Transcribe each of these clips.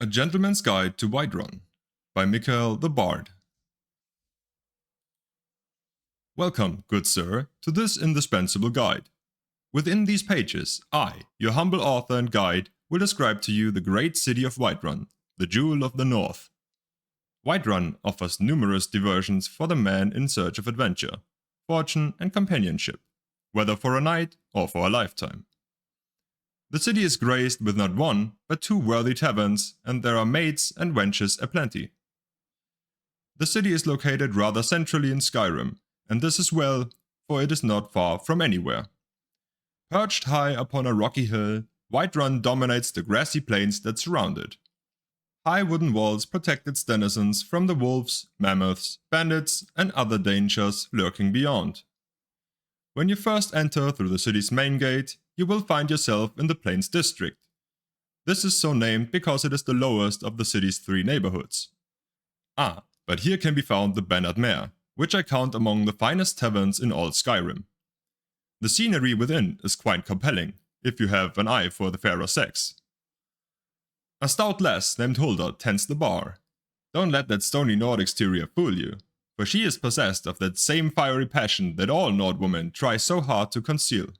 A Gentleman's Guide to Whiterun by Michael the Bard. Welcome, good sir, to this indispensable guide. Within these pages, I, your humble author and guide, will describe to you the great city of Whiterun, the jewel of the north. Whiterun offers numerous diversions for the man in search of adventure, fortune and companionship, whether for a night or for a lifetime. The city is graced with not one, but two worthy taverns, and there are maids and wenches aplenty. The city is located rather centrally in Skyrim, and this is well, for it is not far from anywhere. Perched high upon a rocky hill, Whiterun dominates the grassy plains that surround it. High wooden walls protect its denizens from the wolves, mammoths, bandits, and other dangers lurking beyond. When you first enter through the city's main gate, you will find yourself in the Plains District. This is so named because it is the lowest of the city's three neighborhoods. But here can be found the Bannered Mare, which I count among the finest taverns in all Skyrim. The scenery within is quite compelling, if you have an eye for the fairer sex. A stout lass named Hulda tends the bar. Don't let that stony Nord exterior fool you, for she is possessed of that same fiery passion that all Nord women try so hard to conceal.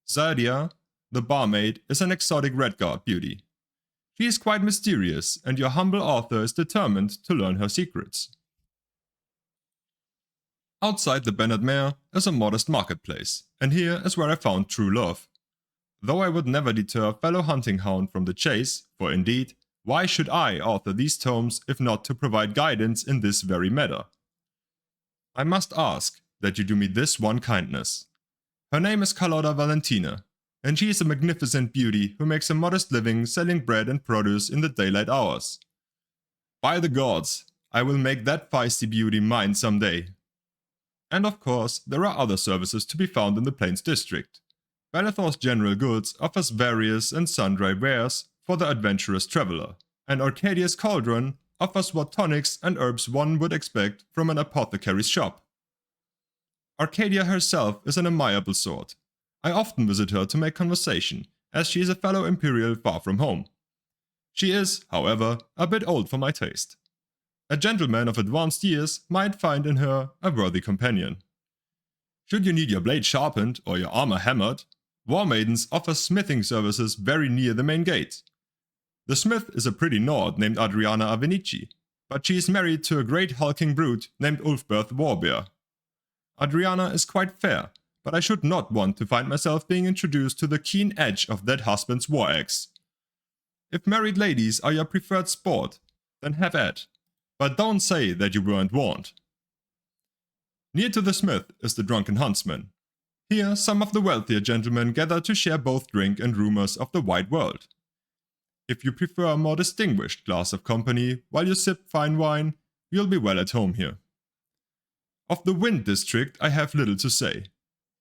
Zardia, the barmaid, is an exotic Redguard beauty. She is quite mysterious, and your humble author is determined to learn her secrets. Outside the Bannered Mare is a modest marketplace, and here is where I found true love. Though I would never deter a fellow hunting hound from the chase, for indeed, why should I author these tomes if not to provide guidance in this very matter? I must ask that you do me this one kindness. Her name is Carlotta Valentina, and she is a magnificent beauty who makes a modest living selling bread and produce in the daylight hours. By the gods, I will make that feisty beauty mine someday. And of course, there are other services to be found in the Plains District. Belethor's General Goods offers various and sundry wares for the adventurous traveler, and Arcadia's Cauldron offers what tonics and herbs one would expect from an apothecary's shop. Arcadia herself is an amiable sort. I often visit her to make conversation, as she is a fellow Imperial far from home. She is, however, a bit old for my taste. A gentleman of advanced years might find in her a worthy companion. Should you need your blade sharpened or your armor hammered, War Maidens offers smithing services very near the main gate. The smith is a pretty Nord named Adriana Avenici, but she is married to a great hulking brute named Ulfberth Warbear. Adriana is quite fair, but I should not want to find myself being introduced to the keen edge of that husband's war axe. If married ladies are your preferred sport, then have at, but don't say that you weren't warned. Near to the smith is the Drunken Huntsman. Here some of the wealthier gentlemen gather to share both drink and rumors of the wide world. If you prefer a more distinguished class of company while you sip fine wine, you'll be well at home here. Of the Wind District I have little to say.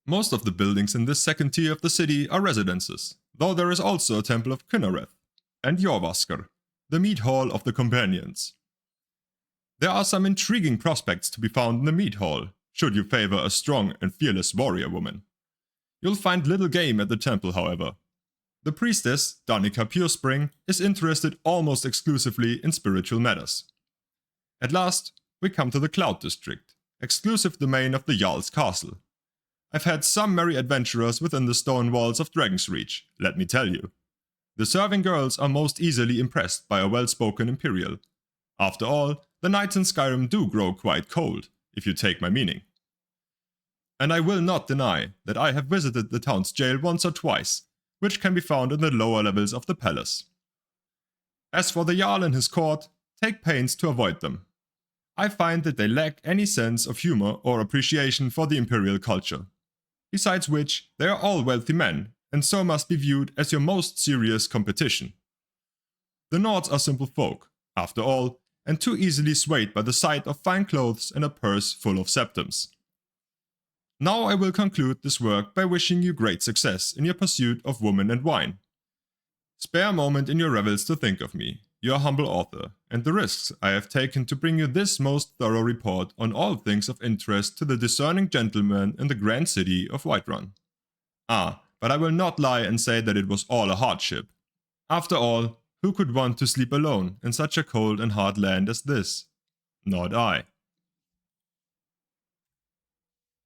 Most of the buildings in this second tier of the city are residences, though there is also a temple of Kynareth, and Jorvaskr, the mead hall of the companions. There are some intriguing prospects to be found in the mead hall, should you favor a strong and fearless warrior woman. You'll find little game at the temple, however. The priestess, Danica Purespring, is interested almost exclusively in spiritual matters. At last, we come to the Cloud District, exclusive domain of the Jarl's castle. I've had some merry adventurers within the stone walls of Dragon's Reach, let me tell you. The serving girls are most easily impressed by a well-spoken Imperial. After all, the nights in Skyrim do grow quite cold, if you take my meaning. And I will not deny that I have visited the town's jail once or twice, which can be found in the lower levels of the palace. As for the Jarl and his court, take pains to avoid them. I find that they lack any sense of humor or appreciation for the Imperial culture. Besides which, they are all wealthy men, and so must be viewed as your most serious competition. The Nords are simple folk, after all, and too easily swayed by the sight of fine clothes and a purse full of septims. Now I will conclude this work by wishing you great success in your pursuit of woman and wine. Spare a moment in your revels to think of me, your humble author, and the risks I have taken to bring you this most thorough report on all things of interest to the discerning gentleman in the grand city of Whiterun. But I will not lie and say that it was all a hardship. After all, Who could want to sleep alone in such a cold and hard land as this? Not I.